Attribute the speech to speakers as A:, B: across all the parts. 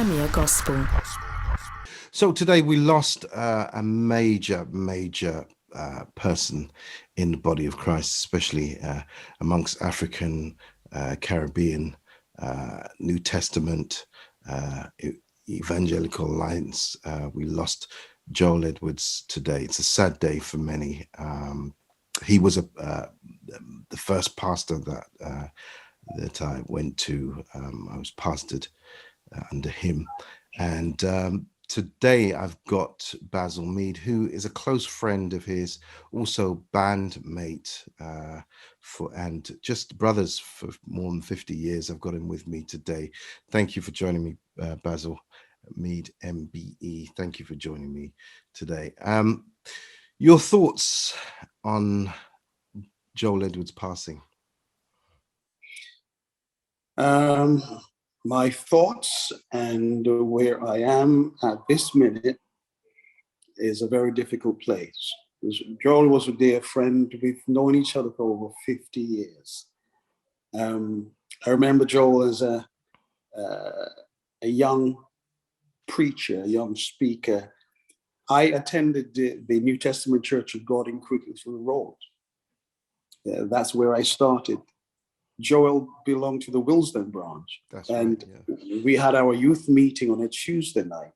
A: Premier Gospel.
B: So today we lost a major person in the body of Christ, especially amongst African, Caribbean, New Testament, evangelical lines. We lost Joel Edwards today. It's a sad day for many. He was the first pastor that I went to. I was pastored under him, and today I've got Basil Mead, who is a close friend of his, also bandmate and just brothers for more than 50 years. I've got him with me today. Thank you for joining me, Basil Mead, MBE. Thank you for joining me today. Your thoughts on Joel Edwards passing?
C: My thoughts and where I am at this minute is a very difficult place. Joel was a dear friend. We've known each other for over 50 years. I remember Joel as a young preacher, a young speaker. I attended the New Testament Church of God in Cricketsville Road. That's where I started. Joel belonged to the Willesden branch.
B: That's
C: and
B: right, yeah.
C: We had our youth meeting on a Tuesday night.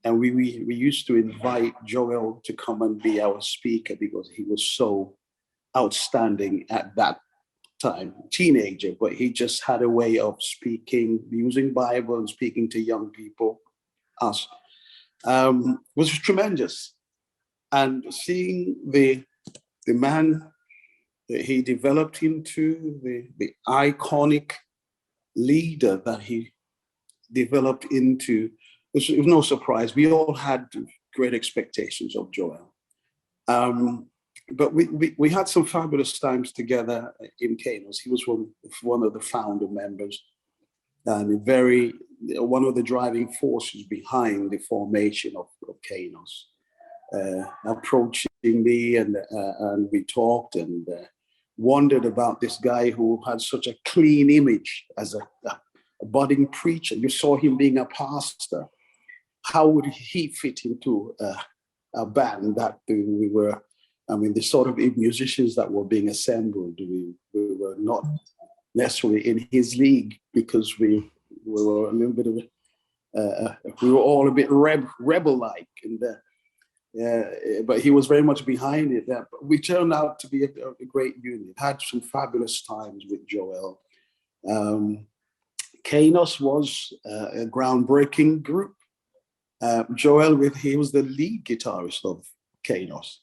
C: And we used to invite Joel to come and be our speaker because he was so outstanding at that time, teenager, but he just had a way of speaking, using Bible and speaking to young people, us, was tremendous. And seeing the man he developed into, the iconic leader that he developed into, it was no surprise. We all had great expectations of Joel. But we had some fabulous times together in Kainos. He was one of the founder members and one of the driving forces behind the formation of Kainos. Approaching me and we talked and wondered about this guy who had such a clean image as a budding preacher. You saw him being a pastor. How would he fit into a band that we were? I mean, the sort of musicians that were being assembled, we were not necessarily in his league because we were a little bit of we were all a bit rebel-like and. But he was very much behind it. We turned out to be a great union. Had some fabulous times with Joel. Kainos was a groundbreaking group. Joel, he was the lead guitarist of Kainos.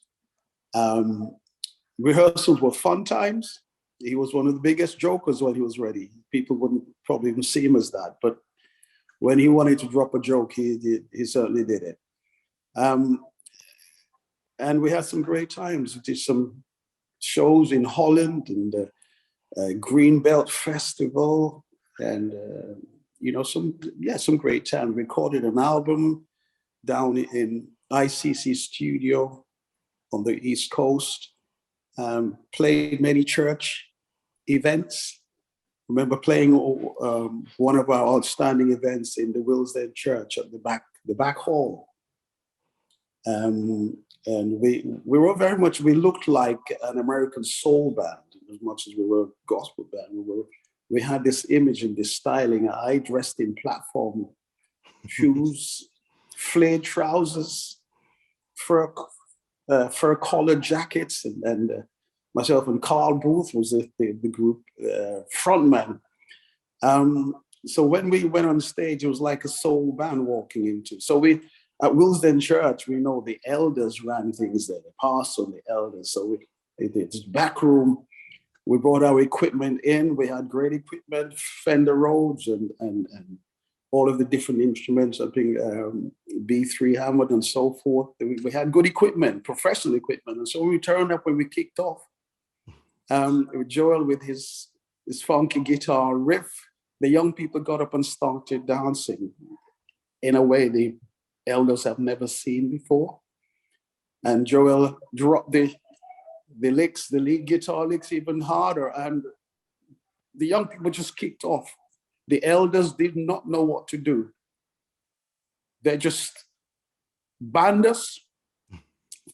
C: Rehearsals were fun times. He was one of the biggest jokers when he was ready. People wouldn't probably even see him as that, but when he wanted to drop a joke, he certainly did it. And we had some great times. We did some shows in Holland and the Greenbelt Festival, and some great time. Recorded an album down in ICC studio on the East Coast. Played many church events. Remember playing one of our outstanding events in the Willesden Church at the back hall. And we were very much, we looked like an American soul band as much as we were a gospel band. We had this image and this styling. I dressed in platform shoes, flared trousers, fur collared jackets, and myself and Carl Booth was the group frontman. So when we went on stage, it was like a soul band walking into. So at Willesden Church, we know the elders ran things there, the pastor and the elders. So this back room, we brought our equipment in. We had great equipment, Fender Rhodes and all of the different instruments, I think B3 Hammond and so forth. We had good equipment, professional equipment. And so we turned up when we kicked off. With Joel with his funky guitar riff, the young people got up and started dancing in a way the elders have never seen before. And Joel dropped the licks, the lead guitar licks even harder, and the young people just kicked off. The elders did not know what to do. They just banned us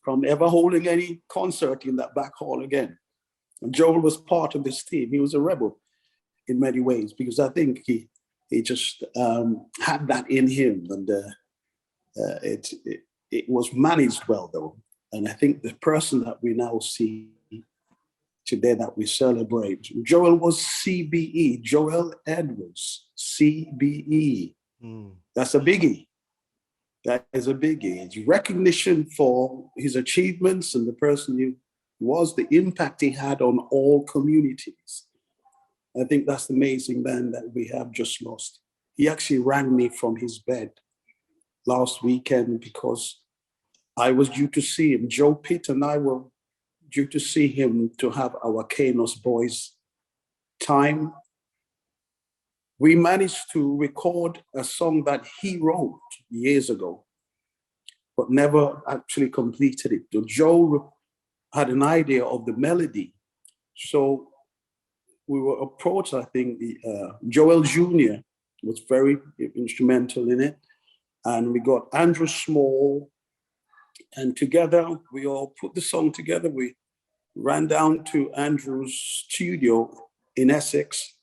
C: from ever holding any concert in that back hall again. And Joel was part of this team. He was a rebel in many ways, because I think he just had that in him, and it was managed well though. And I think the person that we now see today that we celebrate, Joel was CBE, Joel Edwards, CBE. That's a biggie. That is a biggie. It's recognition for his achievements and the person he was, the impact he had on all communities. I think that's the amazing man that we have just lost. He actually rang me from his bed last weekend because I was due to see him. Joe Pitt and I were due to see him to have our Kanos Boys time. We managed to record a song that he wrote years ago, but never actually completed it. Joe had an idea of the melody. So we were approached, I think, Joel Jr. was very instrumental in it. And we got Andrew Small, and together we all put the song together. We ran down to Andrew's studio in Essex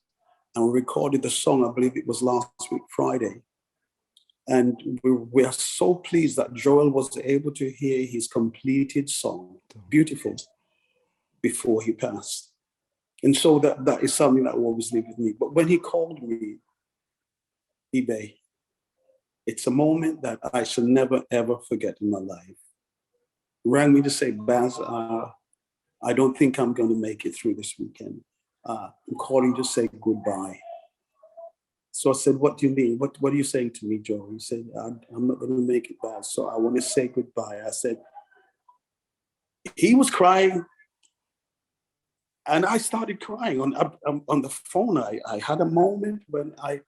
C: and we recorded the song. I believe it was last week, Friday. And we are so pleased that Joel was able to hear his completed song, beautiful, before he passed. And so that is something that will always live with me. But when he called me, eBay, it's a moment that I shall never, ever forget in my life. He rang me to say, Baz, I don't think I'm going to make it through this weekend. I'm calling to say goodbye. So I said, what do you mean? What are you saying to me, Joe? He said, I'm not going to make it, Baz. So I want to say goodbye. I said, he was crying. And I started crying on the phone. I had a moment when I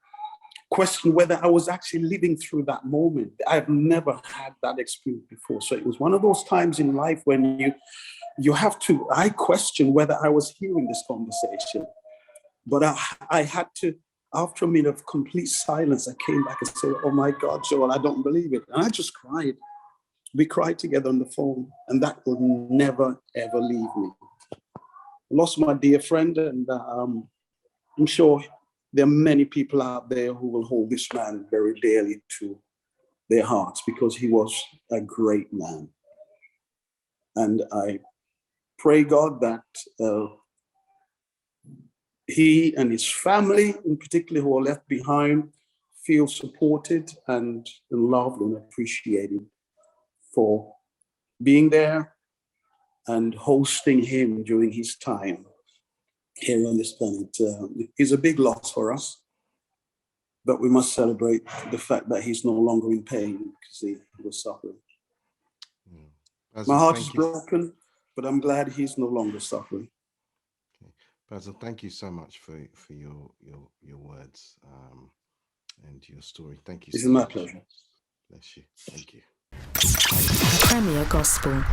C: questioned whether I was actually living through that moment. I've never had that experience before. So it was one of those times in life when you have to, I questioned whether I was hearing this conversation. But I had to, after a minute of complete silence, I came back and said, oh my God, Joel, I don't believe it. And I just cried. We cried together on the phone, and that will never, ever leave me. Lost my dear friend, and I'm sure there are many people out there who will hold this man very dearly to their hearts because he was a great man. And I pray God that he and his family, in particular, who are left behind, feel supported and loved and appreciated for being there and hosting him during his time here on this planet. Is a big loss for us, but we must celebrate the fact that he's no longer in pain because he was suffering.
B: Basil,
C: my heart is broken, but I'm glad he's no longer suffering.
B: Okay. Basil, thank you so much for your words and your story. Thank you.
C: This is my pleasure.
B: Bless you. Thank you.
A: Premier Gospel.